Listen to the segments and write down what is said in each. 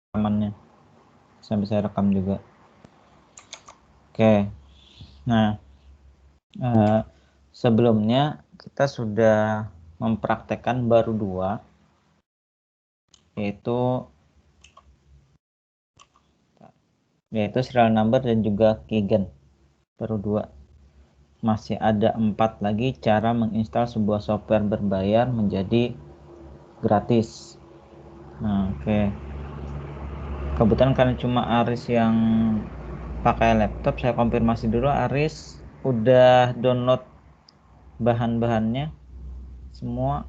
rekamannya. Sampai saya rekam juga. Oke. Nah, sebelumnya kita sudah mempraktekkan baru 2, yaitu serial number dan juga keygen. Baru 2. Masih ada 4 lagi cara menginstal sebuah software berbayar menjadi gratis. Nah, oke. Kebetulan karena cuma Aris yang pakai laptop, saya konfirmasi dulu. Aris udah download bahan-bahannya semua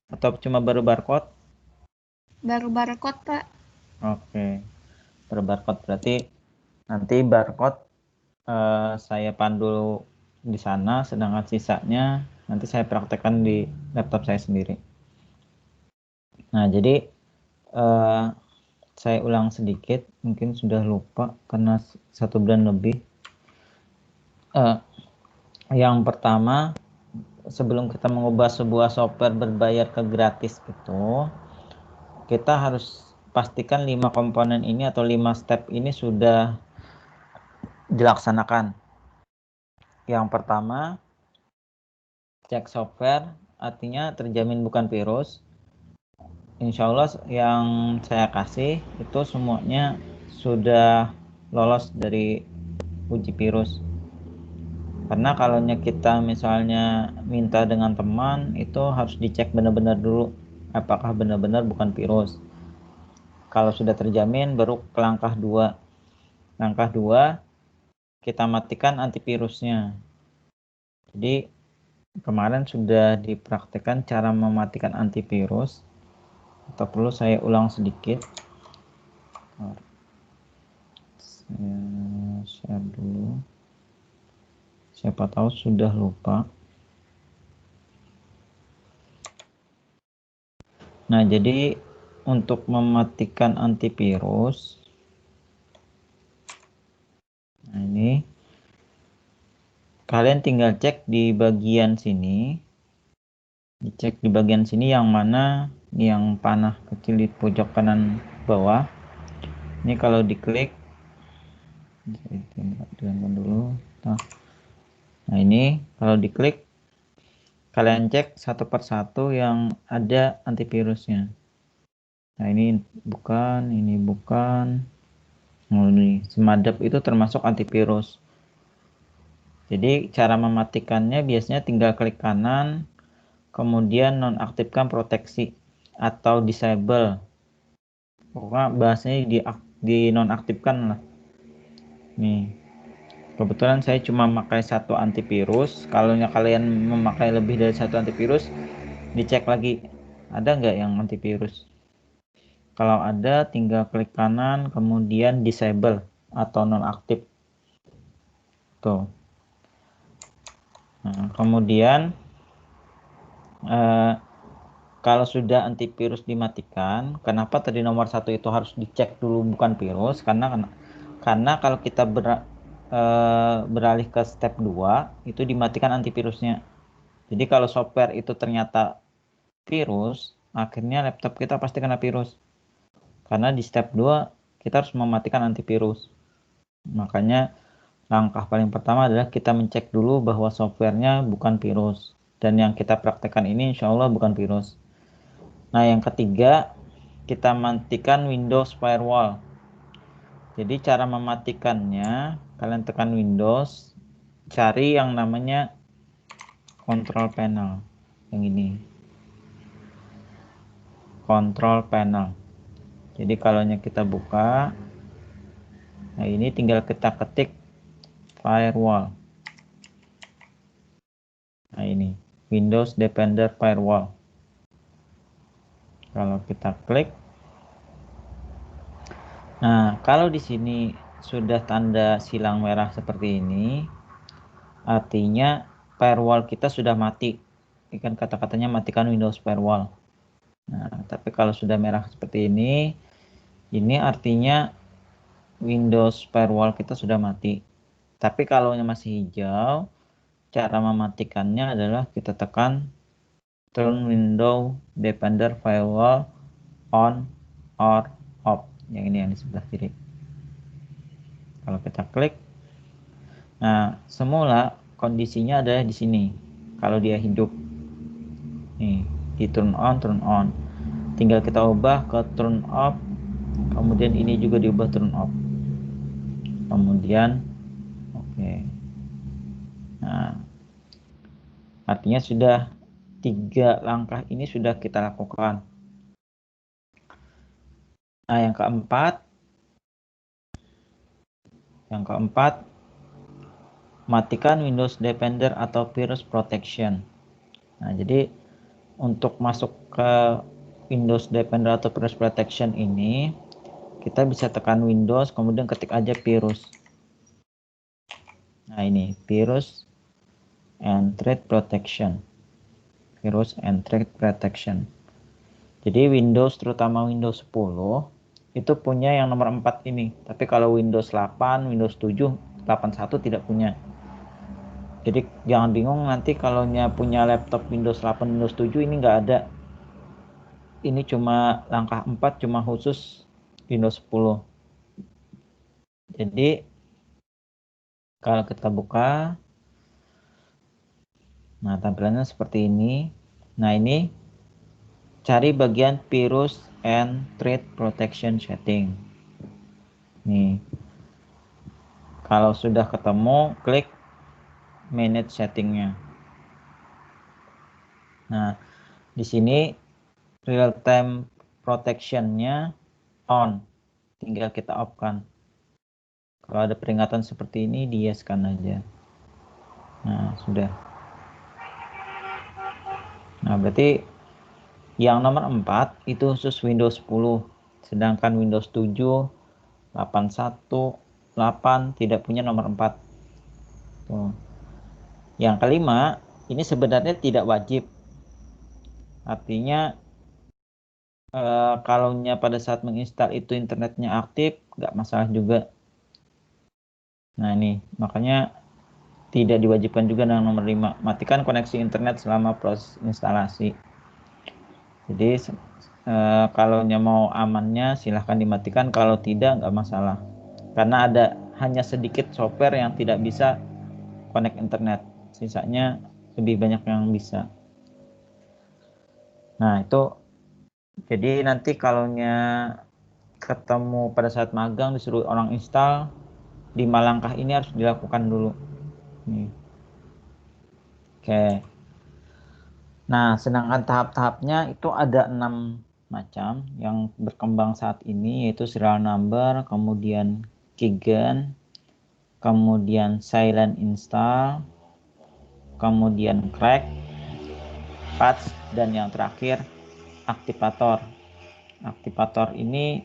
atau cuma baru barcode? Baru barcode, Pak. Oke, baru barcode berarti nanti barcode saya pandu di sana, sedangkan sisanya nanti saya praktekkan di laptop saya sendiri. Nah, jadi saya ulang sedikit, mungkin sudah lupa karena 1 bulan lebih. Yang pertama, sebelum kita mengubah sebuah software berbayar ke gratis itu, kita harus pastikan 5 komponen ini atau 5 step ini sudah dilaksanakan. Yang pertama, cek software, artinya terjamin bukan virus. Insya Allah yang saya kasih itu semuanya sudah lolos dari uji virus. Karena kalau kita misalnya minta dengan teman, itu harus dicek benar-benar dulu apakah benar-benar bukan virus. Kalau sudah terjamin baru ke langkah 2. Langkah 2, kita matikan antivirusnya. Jadi kemarin sudah dipraktekkan cara mematikan antivirus, atau perlu saya ulang sedikit. Saya share dulu, siapa tahu sudah lupa. Nah, jadi untuk mematikan antivirus, nah ini kalian tinggal cek di bagian sini, dicek di bagian sini yang mana yang panah kecil di pojok kanan bawah. Ini kalau diklik, dulu. Nah, ini kalau diklik, kalian cek satu persatu yang ada antivirusnya. Nah, ini bukan, ini bukan. Nah, ini Semadap itu termasuk antivirus. Jadi cara mematikannya biasanya tinggal klik kanan, kemudian nonaktifkan proteksi atau disable. Pokoknya bahasanya di nonaktifkan lah. Nih, kebetulan saya cuma memakai 1 antivirus. Kalau kalian memakai lebih dari 1 antivirus, dicek lagi ada nggak yang antivirus. Kalau ada, tinggal klik kanan, kemudian disable atau nonaktif. Tuh. Nah, kemudian kalau sudah antivirus dimatikan, kenapa tadi nomor 1 itu harus dicek dulu bukan virus? Karena kalau kita beralih ke step 2, itu dimatikan antivirusnya. Jadi kalau software itu ternyata virus, akhirnya laptop kita pasti kena virus. Karena di step 2 kita harus mematikan antivirus. Makanya langkah paling pertama adalah kita mencek dulu bahwa softwarenya bukan virus. Dan yang kita praktekkan ini insya Allah bukan virus. Nah, yang ketiga, kita matikan Windows Firewall. Jadi cara mematikannya, kalian tekan Windows, cari yang namanya Control Panel. Yang ini. Control Panel. Jadi kalau kita buka, nah ini tinggal kita ketik Firewall. Nah ini, Windows Defender Firewall. Kalau kita klik, nah kalau di sini sudah tanda silang merah seperti ini, artinya firewall kita sudah mati. Ini kan kata-katanya matikan Windows Firewall. Nah, tapi kalau sudah merah seperti ini artinya Windows Firewall kita sudah mati. Tapi kalau masih hijau, cara mematikannya adalah kita tekan Turn Windows Defender Firewall on or off. sebelah kiri. Kalau kita klik, nah semula kondisinya adalah di sini. Kalau dia hidup, nih di turn on. Tinggal kita ubah ke turn off. Kemudian ini juga diubah turn off. Kemudian, oke. Nah, artinya sudah 3 langkah ini sudah kita lakukan. Nah, yang keempat, matikan Windows Defender atau Virus Protection. Nah, jadi untuk masuk ke Windows Defender atau Virus Protection ini, kita bisa tekan Windows, kemudian ketik aja virus. Nah, ini Virus and Threat Protection. Virus and Threat Protection. Jadi Windows, terutama Windows 10, itu punya yang nomor 4 ini. Tapi kalau Windows 8, Windows 7, 81 tidak punya. Jadi jangan bingung nanti kalau punya laptop Windows 8, Windows 7 ini nggak ada. Ini cuma langkah 4, cuma khusus Windows 10. Jadi kalau kita buka, nah tampilannya seperti ini. Nah ini cari bagian Virus and Threat Protection Setting. Nih, kalau sudah ketemu, klik Manage Settingnya. Nah, di sini Real Time Protection-nya on, tinggal kita off-kan. Kalau ada peringatan seperti ini, di yes-kan aja. Nah, sudah. Nah, berarti yang nomor 4 itu khusus Windows 10, sedangkan Windows 7, 81, 8 tidak punya nomor 4. Tuh. Yang kelima, ini sebenarnya tidak wajib. Artinya kalau pada saat menginstal itu internetnya aktif, nggak masalah juga. Nah ini, makanya tidak diwajibkan juga dengan nomor 5. Matikan koneksi internet selama proses instalasi. Jadi kalau mau amannya silahkan dimatikan, kalau tidak nggak masalah. Karena ada hanya sedikit software yang tidak bisa connect internet, sisanya lebih banyak yang bisa. Nah itu, jadi nanti kalau ketemu pada saat magang disuruh orang install, 5 langkah ini harus dilakukan dulu. Nih. Oke. Nah, sedangkan tahap-tahapnya itu ada 6 macam yang berkembang saat ini, yaitu serial number, kemudian keygen, kemudian silent install, kemudian crack, patch, dan yang terakhir aktivator. Aktivator ini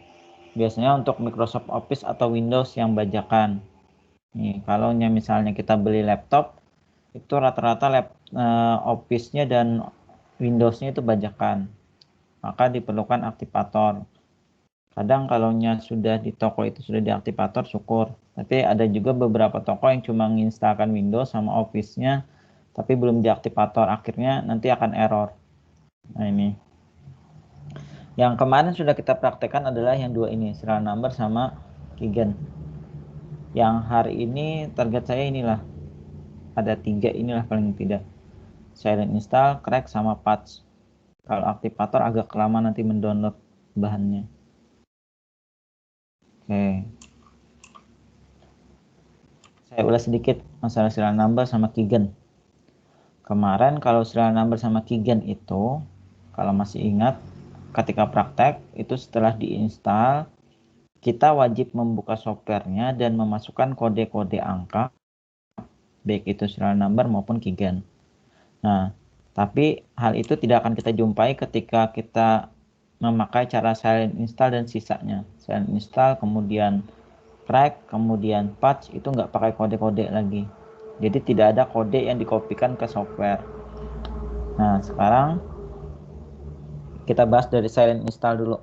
biasanya untuk Microsoft Office atau Windows yang bajakan. Nih, kalau misalnya kita beli laptop, itu rata-rata Office-nya dan Windows-nya itu bajakan, maka diperlukan aktivator. Kadang kalau sudah di toko itu sudah diaktivator, syukur. Tapi ada juga beberapa toko yang cuma menginstalkan Windows sama Office-nya, tapi belum diaktivator, akhirnya nanti akan error. Nah ini. Yang kemarin sudah kita praktekkan adalah yang 2 ini, serial number sama keygen. Yang hari ini target saya inilah, ada 3 inilah paling tidak, silent install, crack, sama patch. Kalau aktivator agak lama nanti mendownload bahannya. Oke, saya ulas sedikit masalah serial number sama keygen. Kemarin kalau serial number sama keygen itu, kalau masih ingat, ketika praktek itu setelah diinstal, kita wajib membuka softwarenya dan memasukkan kode-kode angka, baik itu serial number maupun keygen. Nah, tapi hal itu tidak akan kita jumpai ketika kita memakai cara silent install dan sisanya. Silent install, kemudian crack, kemudian patch, itu nggak pakai kode-kode lagi. Jadi tidak ada kode yang dikopikan ke software. Nah, sekarang kita bahas dari silent install dulu.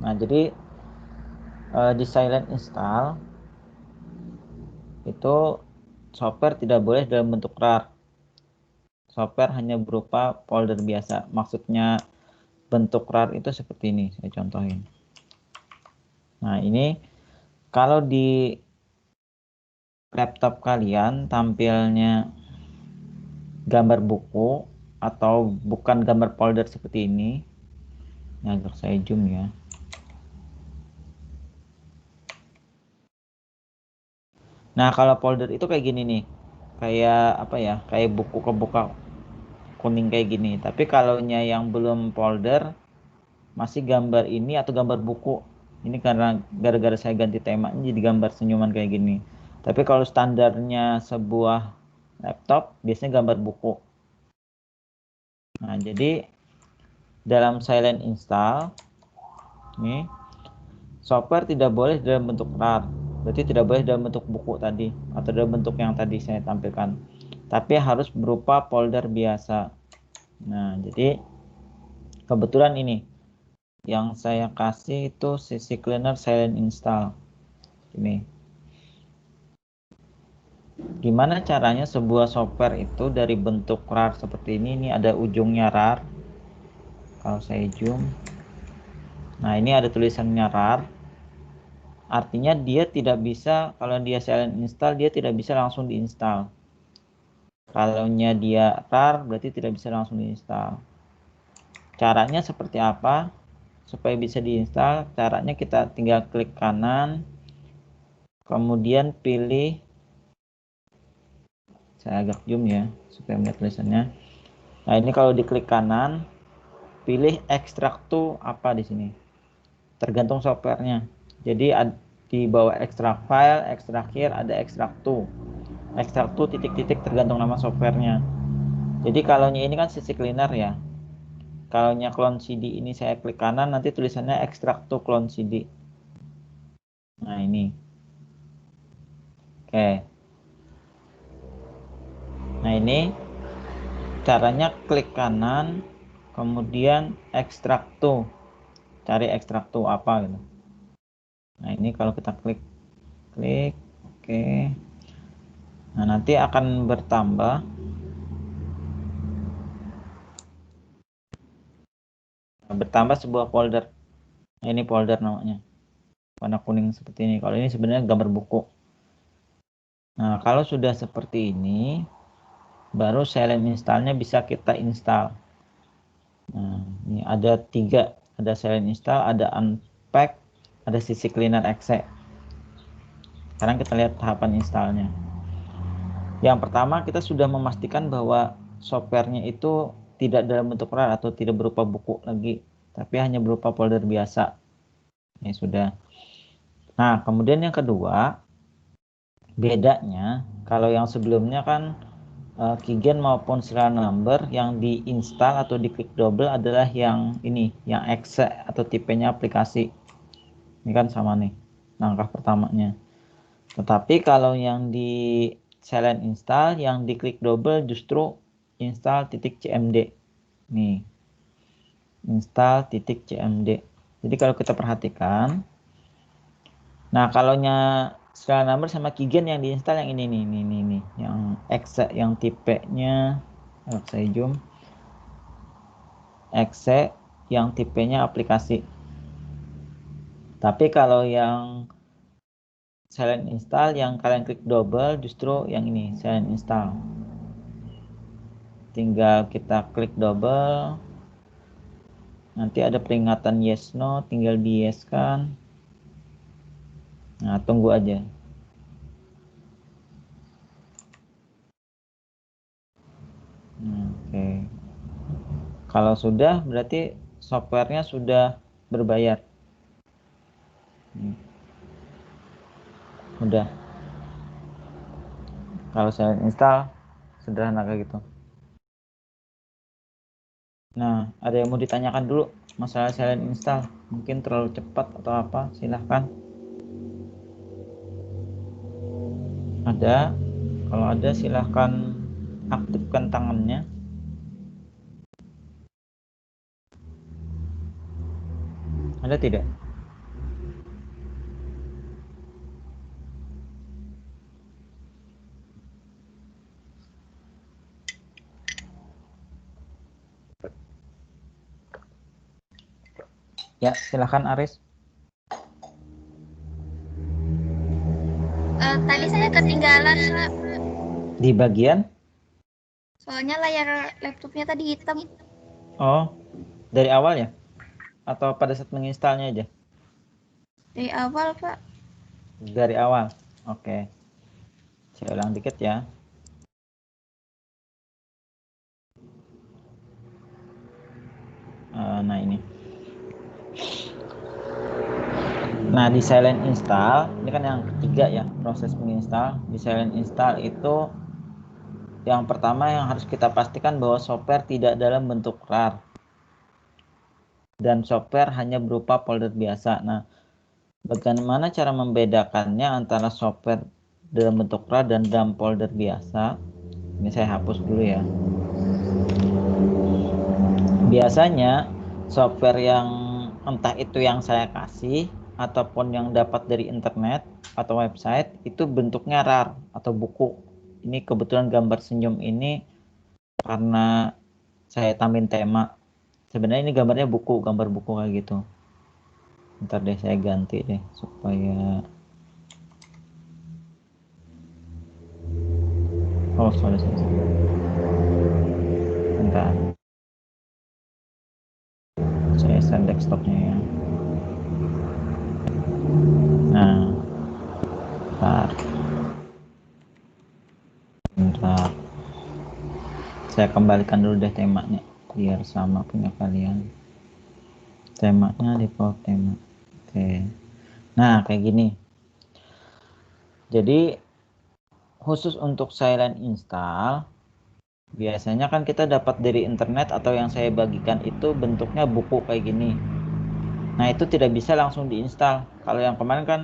Nah, jadi di silent install itu software tidak boleh dalam bentuk RAR. Software hanya berupa folder biasa. Maksudnya bentuk RAR itu seperti ini, saya contohin. Nah, ini kalau di laptop kalian tampilnya gambar buku atau bukan gambar folder seperti ini. Ini agak saya zoom ya. Nah, kalau folder itu kayak gini nih. Kayak apa ya? Kayak buku kebuka kuning kayak gini. Tapi kalau yang belum folder masih gambar ini atau gambar buku. Ini karena gara-gara saya ganti temanya jadi gambar senyuman kayak gini. Tapi kalau standarnya sebuah laptop biasanya gambar buku. Nah, jadi dalam silent install nih, software tidak boleh dalam bentuk RAR. Berarti tidak boleh dalam bentuk buku tadi atau dalam bentuk yang tadi saya tampilkan. Tapi harus berupa folder biasa. Nah, jadi kebetulan ini yang saya kasih itu CC Cleaner Silent Install. Ini. Gimana caranya sebuah software itu dari bentuk RAR seperti ini ada ujungnya RAR. Kalau saya zoom. Nah, ini ada tulisannya RAR. Artinya dia tidak bisa, kalau dia silent install, dia tidak bisa langsung diinstal. Kalau dia RAR, berarti tidak bisa langsung diinstal. Caranya seperti apa? Supaya bisa diinstal, caranya kita tinggal klik kanan, kemudian pilih, saya agak zoom ya, supaya melihat tulisannya. Nah, ini kalau diklik kanan, pilih extract to apa di sini. Tergantung softwarenya. Jadi di bawah extract file, extract here, ada extract to. Extract to titik-titik tergantung nama softwarenya. Jadi kalau ini kan CC Cleaner ya. Kalau clone CD ini saya klik kanan, nanti tulisannya extract to clone CD. Nah, ini. Oke. Nah, ini caranya klik kanan, kemudian extract to. Cari extract to apa gitu. Nah, ini kalau kita klik, oke. Nah, nanti akan bertambah. Bertambah sebuah folder. Nah, ini folder namanya. Warna kuning seperti ini. Kalau ini sebenarnya gambar buku. Nah, kalau sudah seperti ini, baru silent installnya bisa kita install. Nah, ini ada 3. Ada silent install, ada unpack, ada CC Cleaner exe. Sekarang kita lihat tahapan installnya. Yang pertama, kita sudah memastikan bahwa softwarenya itu tidak dalam bentuk RAR atau tidak berupa buku lagi, tapi hanya berupa folder biasa. Ini sudah. Nah, kemudian yang kedua, bedanya kalau yang sebelumnya kan keygen maupun serial number yang diinstal atau diklik double adalah yang ini, yang exe atau tipenya aplikasi. Ini kan sama nih langkah pertamanya. Tetapi kalau yang di silent install, yang diklik double justru install .cmd. Nih, install .cmd. Jadi kalau kita perhatikan, nah kalau serial number sama keygen yang diinstal yang ini nih, yang exe yang tipenya, kalau saya zoom, exe yang tipenya aplikasi. Tapi kalau yang silent install yang kalian klik double justru yang ini silent install. Tinggal kita klik double, nanti ada peringatan yes no, tinggal di yes kan. Nah, tunggu aja. Oke. Kalau sudah berarti softwarenya sudah berbayar. Udah. Kalau saya install sederhana kayak gitu. Nah, ada yang mau ditanyakan dulu masalah silent install? Mungkin terlalu cepat atau apa? Silahkan. Ada? Kalau ada silahkan aktifkan tangannya. Ada tidak? Ya, silahkan Aris. Tadi saya ketinggalan, Pak. Di bagian? Soalnya layar laptopnya tadi hitam. Oh, dari awal ya? Atau pada saat menginstalnya aja? Dari awal, Pak. Dari awal. Oke. Saya ulang dikit ya. Nah ini. Nah di silent install, ini kan yang ketiga ya proses menginstal. Di silent install itu yang pertama yang harus kita pastikan bahwa software tidak dalam bentuk RAR dan software hanya berupa folder biasa. Nah, bagaimana cara membedakannya antara software dalam bentuk RAR dan dalam folder biasa? Ini saya hapus dulu ya. Biasanya software yang entah itu yang saya kasih ataupun yang dapat dari internet atau website itu bentuknya RAR atau buku. Ini kebetulan gambar senyum ini karena saya tambahin tema. Sebenarnya ini gambarnya buku, gambar buku kayak gitu. Ntar deh saya ganti deh supaya sorry. Bentar. Saya share desktopnya ya. Nah, bentar. Saya kembalikan dulu deh temanya biar sama punya kalian. Temanya default tema. Oke. Nah, kayak gini. Jadi khusus untuk silent install biasanya kan kita dapat dari internet atau yang saya bagikan itu bentuknya buku kayak gini. Nah, itu tidak bisa langsung diinstal. Kalau yang kemarin kan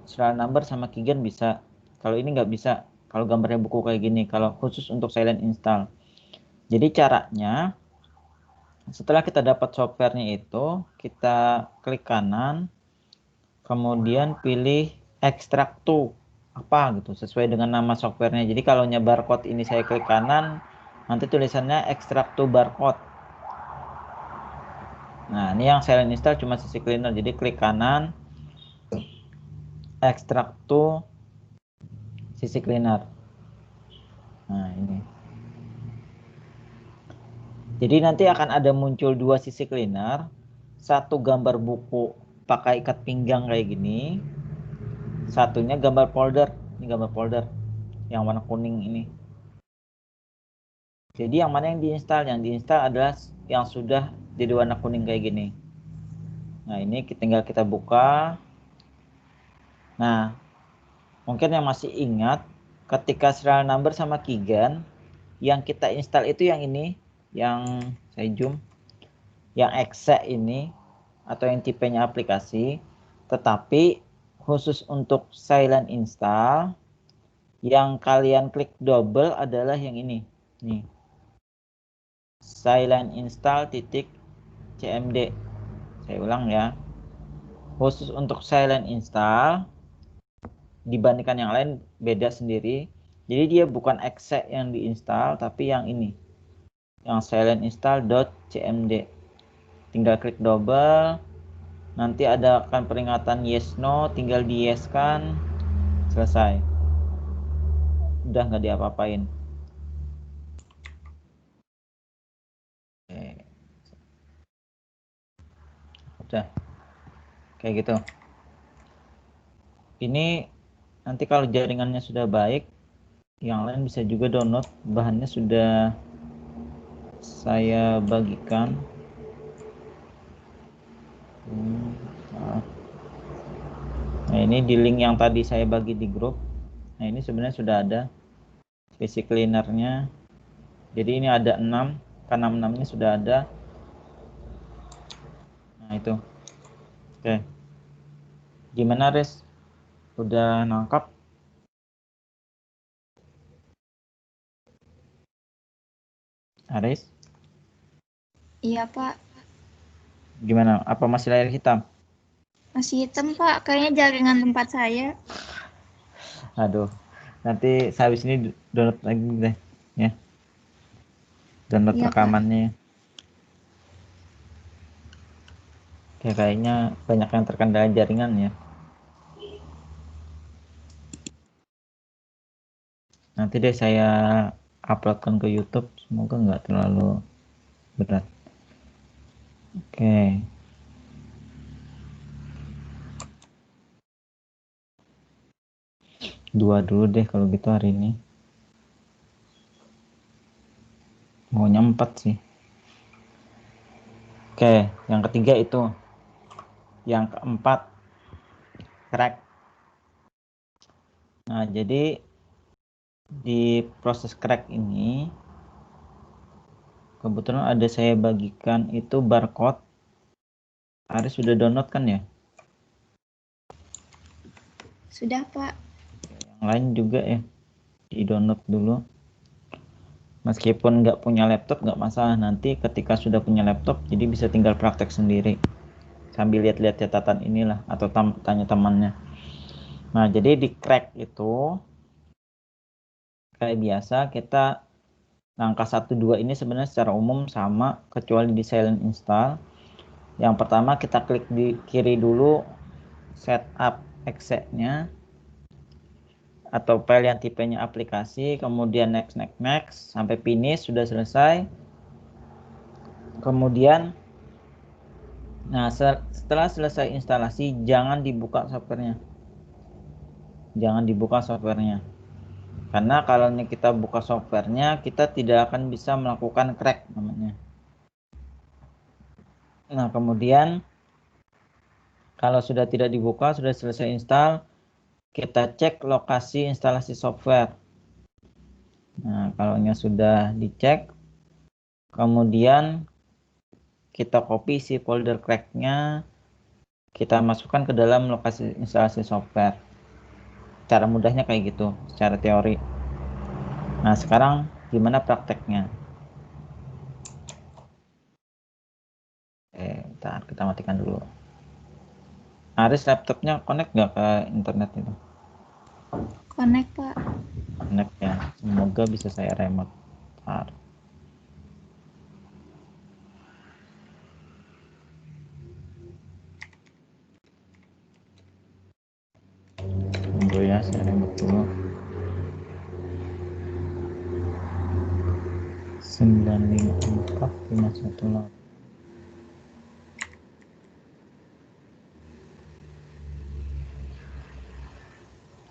serial number sama keygen bisa. Kalau ini nggak bisa. Kalau gambarnya buku kayak gini. Kalau khusus untuk silent install. Jadi caranya setelah kita dapat softwarenya itu, kita klik kanan, kemudian pilih extract to apa gitu sesuai dengan nama softwarenya. Jadi kalau barcode ini saya klik kanan, nanti tulisannya extract to barcode. Nah, ini yang silent install cuma sisi cleaner. Jadi klik kanan, extract to sisi cleaner. Nah, ini. Jadi nanti akan ada muncul dua sisi cleaner, satu gambar buku pakai ikat pinggang kayak gini, satunya gambar folder. Ini gambar folder yang warna kuning ini. Jadi yang mana yang diinstal? Yang diinstal adalah yang sudah jadi warna kuning kayak gini. Nah, ini tinggal kita buka. Nah, mungkin yang masih ingat ketika serial number sama keygen yang kita install itu yang ini, yang saya zoom, yang exe ini atau yang tipenya aplikasi. Tetapi khusus untuk silent install yang kalian klik double adalah yang ini nih, silent install .cmd. Saya ulang ya, khusus untuk silent install dibandingkan yang lain beda sendiri. Jadi dia bukan exe yang diinstal tapi yang ini, yang silent install.cmd. Tinggal klik double, nanti ada akan peringatan yes no, tinggal di yes kan, selesai, udah nggak diapa-apain. Udah kayak gitu. Ini nanti kalau jaringannya sudah baik, yang lain bisa juga download, bahannya sudah saya bagikan. Nah, ini di link yang tadi saya bagi di grup. Nah, ini sebenarnya sudah ada basic cleanernya. Jadi ini ada 6, karena 6-nya sudah ada. Nah, itu. Oke. Gimana, Res? Udah nangkap? Aris? Iya, Pak. Gimana? Apa masih layar hitam? Masih hitam, Pak. Kayaknya jaringan tempat saya. Aduh. Nanti habis ini download lagi deh, ya. Download Iya, Pak. rekamannya. Kayaknya banyak yang terkendala jaringan ya. Nanti deh saya uploadkan ke YouTube, semoga nggak terlalu berat. Oke. Dua dulu deh kalau gitu hari ini. Maunya 4 sih. Oke, yang ketiga itu. Yang keempat, crack. Nah, jadi di proses crack ini kebetulan ada saya bagikan itu barcode. Aris sudah download kan ya? Sudah, Pak. Yang lain juga ya, di download dulu. Meskipun nggak punya laptop nggak masalah, nanti ketika sudah punya laptop jadi bisa tinggal praktek sendiri sambil lihat-lihat catatan inilah atau tanya temannya. Nah, jadi di crack itu kayak biasa kita langkah 1 2 ini sebenarnya secara umum sama kecuali di silent install. Yang pertama kita klik di kiri dulu setup exe-nya atau file yang tipenya aplikasi, kemudian next next next sampai finish sudah selesai. Kemudian setelah selesai instalasi jangan dibuka softwarenya. Jangan dibuka softwarenya. Karena kalau kita buka softwarenya kita tidak akan bisa melakukan crack namanya. Nah, kemudian kalau sudah tidak dibuka, sudah selesai install, kita cek lokasi instalasi software. Nah, kalau sudah dicek, kemudian kita copy si folder crack-nya, kita masukkan ke dalam lokasi instalasi software. Cara mudahnya kayak gitu, secara teori. Nah, sekarang gimana prakteknya? Bentar, kita matikan dulu. Aris laptopnya connect nggak ke internet itu? Connect, Pak. Connect ya, semoga bisa saya remote. Bentar. Tunggu ya, saya remote dulu. 954518.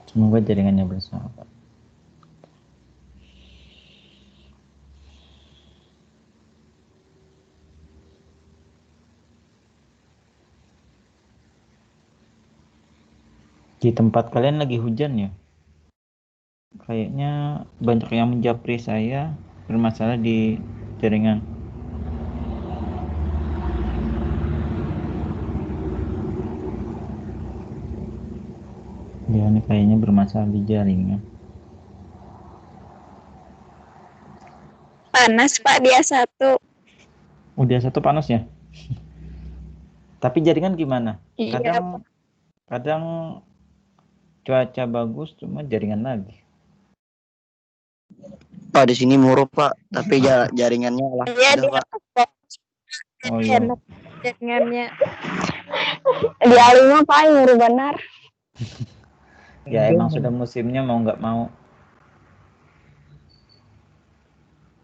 Semoga jaringannya bersahabat. Di tempat kalian lagi hujan ya? Kayaknya banyak yang menjapri saya bermasalah di jaringan. Ya, ini kayaknya bermasalah di jaringan. Panas, Pak, dia satu. Udah satu panas ya? Tapi jaringan gimana? Iya, Kadang cuaca bagus cuma jaringan lagi. Pak, di sini muruk, Pak, tapi jaringannya lah. Iya, Udah, dia Pak. Oh iya. enak jaringannya. Di alumnya Pak, nguru benar. Ya emang sudah musimnya mau nggak mau.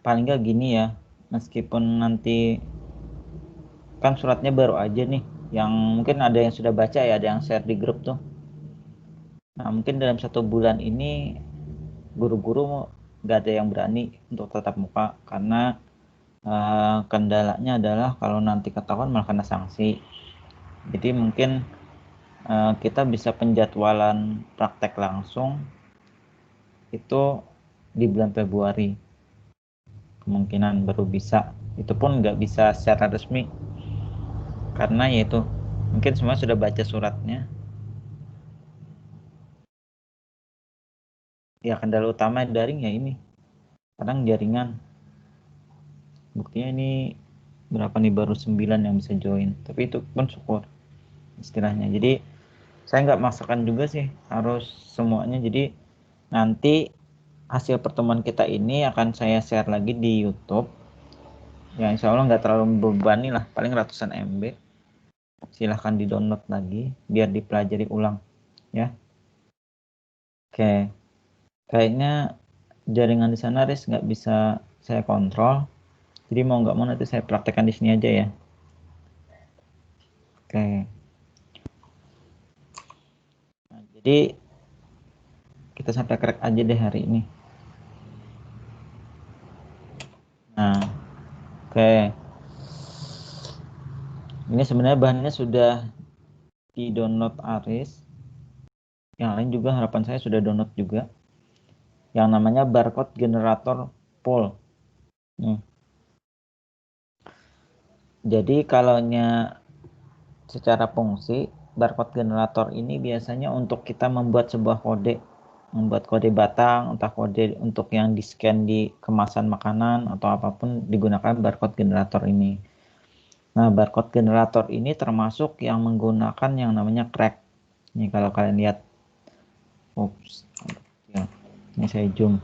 Paling nggak gini ya, meskipun nanti kan suratnya baru aja nih, yang mungkin ada yang sudah baca ya, ada yang share di grup tuh. Nah, mungkin dalam 1 bulan ini guru-guru nggak ada yang berani untuk tatap muka karena kendalanya adalah kalau nanti ketahuan malah kena sanksi. Jadi mungkin kita bisa penjadwalan praktek langsung itu di bulan Februari. Kemungkinan baru bisa. Itu pun nggak bisa secara resmi karena yaitu mungkin semua sudah baca suratnya. Ya kendala utama daring ya ini, kadang jaringan. Buktinya ini berapa nih, baru 9 yang bisa join, tapi itu pun syukur istilahnya. Jadi saya nggak maksakan juga sih harus semuanya. Jadi nanti hasil pertemuan kita ini akan saya share lagi di YouTube ya, insya Allah nggak terlalu membebani lah, paling ratusan MB. Silahkan di download lagi biar dipelajari ulang ya. Oke, kayaknya jaringan di sana Riz nggak bisa saya kontrol. Jadi mau nggak mau nanti saya praktekkan di sini aja ya. Oke. Nah, jadi kita sampai crack aja deh hari ini. Nah, oke. Ini sebenarnya bahannya sudah di-download Aris. Yang lain juga harapan saya sudah download juga. Yang namanya barcode generator pool. Jadi kalau secara fungsi barcode generator ini biasanya untuk kita membuat sebuah kode, membuat kode batang, entah kode untuk yang di-scan di kemasan makanan atau apapun digunakan barcode generator ini. Nah, barcode generator ini termasuk yang menggunakan yang namanya crack. Ini kalau kalian lihat. Ups. Ya, ini saya zoom.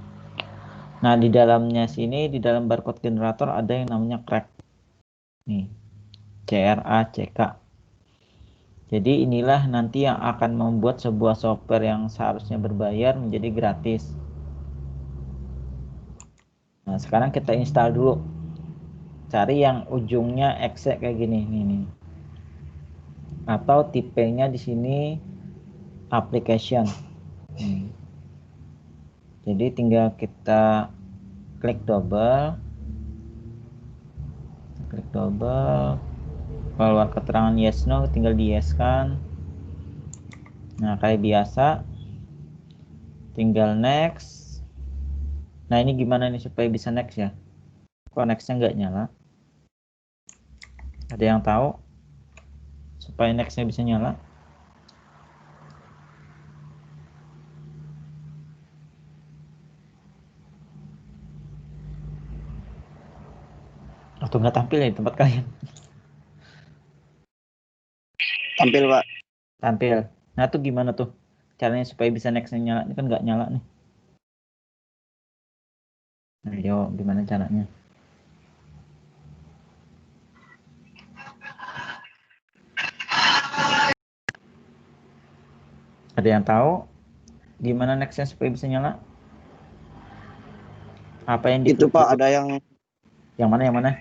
Nah, di dalamnya sini, di dalam barcode generator ada yang namanya crack. Nih, CRACK. Jadi inilah nanti yang akan membuat sebuah software yang seharusnya berbayar menjadi gratis. Nah, sekarang kita install dulu. Cari yang ujungnya exe kayak gini, nih. Atau tipenya di sini application. Jadi tinggal kita klik double, keluar keterangan yes no, tinggal di yes kan. Nah, kayak biasa, tinggal next. Nah, ini gimana nih supaya bisa next ya? Kok nextnya nggak nyala? Ada yang tahu? Supaya nextnya bisa nyala? Atau nggak tampil ya di tempat kalian? Tampil, Pak. Tampil. Nah, tuh gimana tuh caranya supaya bisa nextnya nyala? Ini kan nggak nyala nih. Nah, yo, gimana caranya? Ada yang tahu gimana nextnya supaya bisa nyala? Apa yang Itu, diklik Pak, dulu? ada yang Yang mana?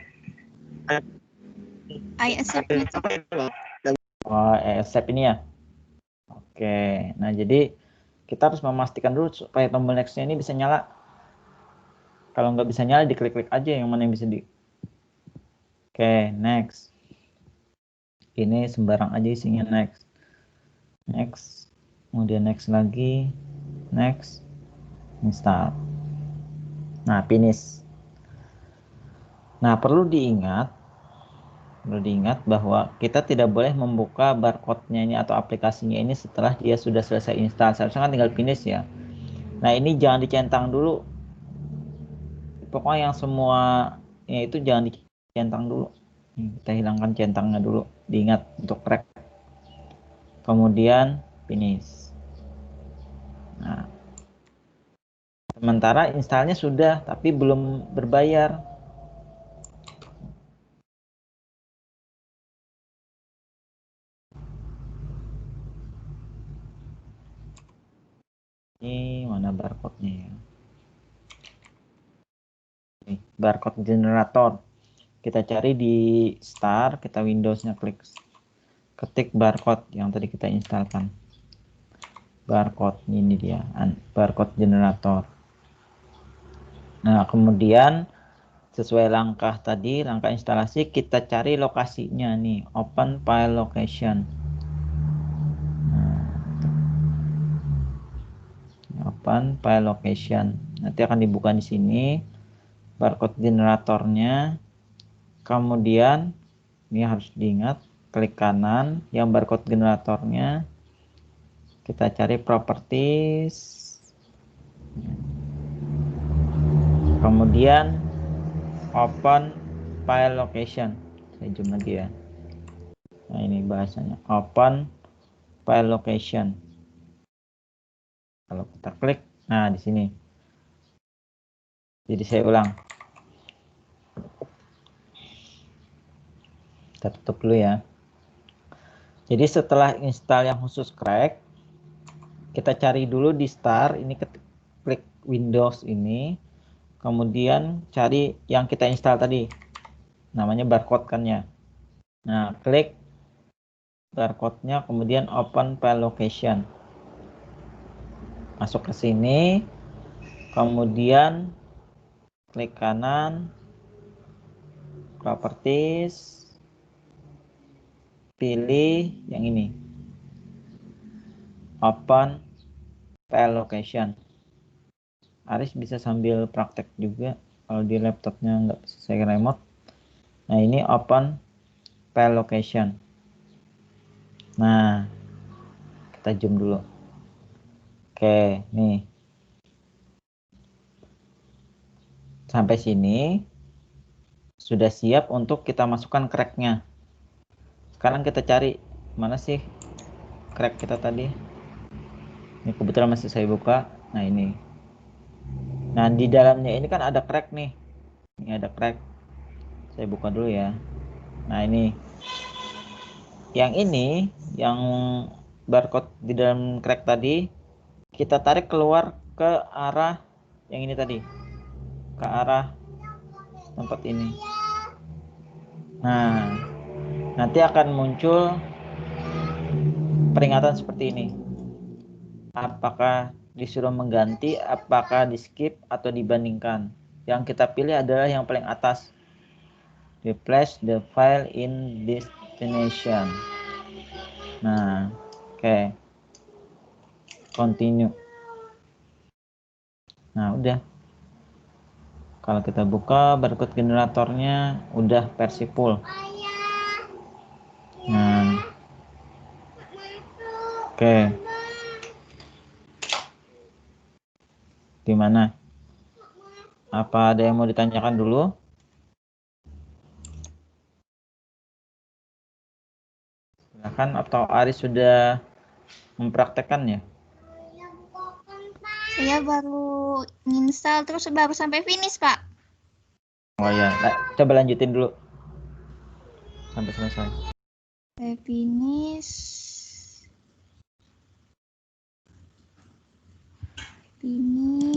I accept itu. Oh, accept ini ya. Oke. Nah, jadi kita harus memastikan dulu supaya tombol nextnya ini bisa nyala. Kalau nggak bisa nyala, diklik-klik aja yang mana yang bisa di. Oke, next. Ini sembarang aja isinya next. Kemudian next lagi, next, install. Nah, finish. Nah, perlu diingat bahwa kita tidak boleh membuka barcode-nya ini atau aplikasinya ini setelah dia sudah selesai install. Seharusnya kan tinggal finish ya. Nah, ini jangan dicentang dulu. Pokoknya yang semuanya itu jangan dicentang dulu. Kita hilangkan centangnya dulu. Diingat untuk crack. Kemudian finish. Nah, sementara installnya sudah, tapi belum berbayar. Ini mana barcode-nya ya? Nih, barcode generator. Kita cari di start, kita Windows-nya ketik barcode yang tadi kita instalkan. Barcode ini dia, barcode generator. Nah, kemudian sesuai langkah tadi, langkah instalasi, kita cari lokasinya nih, open file location. Open file location. Nanti akan dibuka di sini barcode generatornya. Kemudian ini harus diingat, klik kanan yang barcode generatornya. Kita cari properties. Kemudian open file location. Saya zoom lagi ya. Nah, ini bahasanya open file location. Kalau kita klik, nah di sini. Jadi saya ulang. Kita tutup dulu ya. Jadi setelah install yang khusus crack, kita cari dulu di start, ini klik Windows ini, kemudian cari yang kita install tadi, namanya barcode kan ya. Nah, klik barcode-nya, kemudian open file location. Masuk ke sini, kemudian klik kanan, properties, pilih yang ini, open file location. Aris bisa sambil praktek juga kalau di laptopnya nggak selesai remote. Nah, ini open file location. Nah, kita zoom dulu. Oke, nih. Sampai sini sudah siap untuk kita masukkan crack-nya. Sekarang kita cari mana sih crack kita tadi. Ini kebetulan masih saya buka. Nah, ini. Nah, di dalamnya ini kan ada crack nih. Ini ada crack. Saya buka dulu ya. Nah, ini. Yang ini, yang barcode di dalam crack tadi, kita tarik keluar ke arah yang ini tadi. Ke arah tempat ini. Nah, nanti akan muncul peringatan seperti ini. Apakah disuruh mengganti, apakah di skip atau dibandingkan. Yang kita pilih adalah yang paling atas. Replace the file in destination. Nah, oke. Continue. Nah, udah. Kalau kita buka barcode generatornya udah versi full. Nah, oke. Gimana? Apa ada yang mau ditanyakan dulu? Silakan, atau Aris sudah mempraktekannya? Saya baru install terus baru sampai finish, Pak. Oh ya, nah, coba lanjutin dulu sampai selesai. Sampai finish. Finish.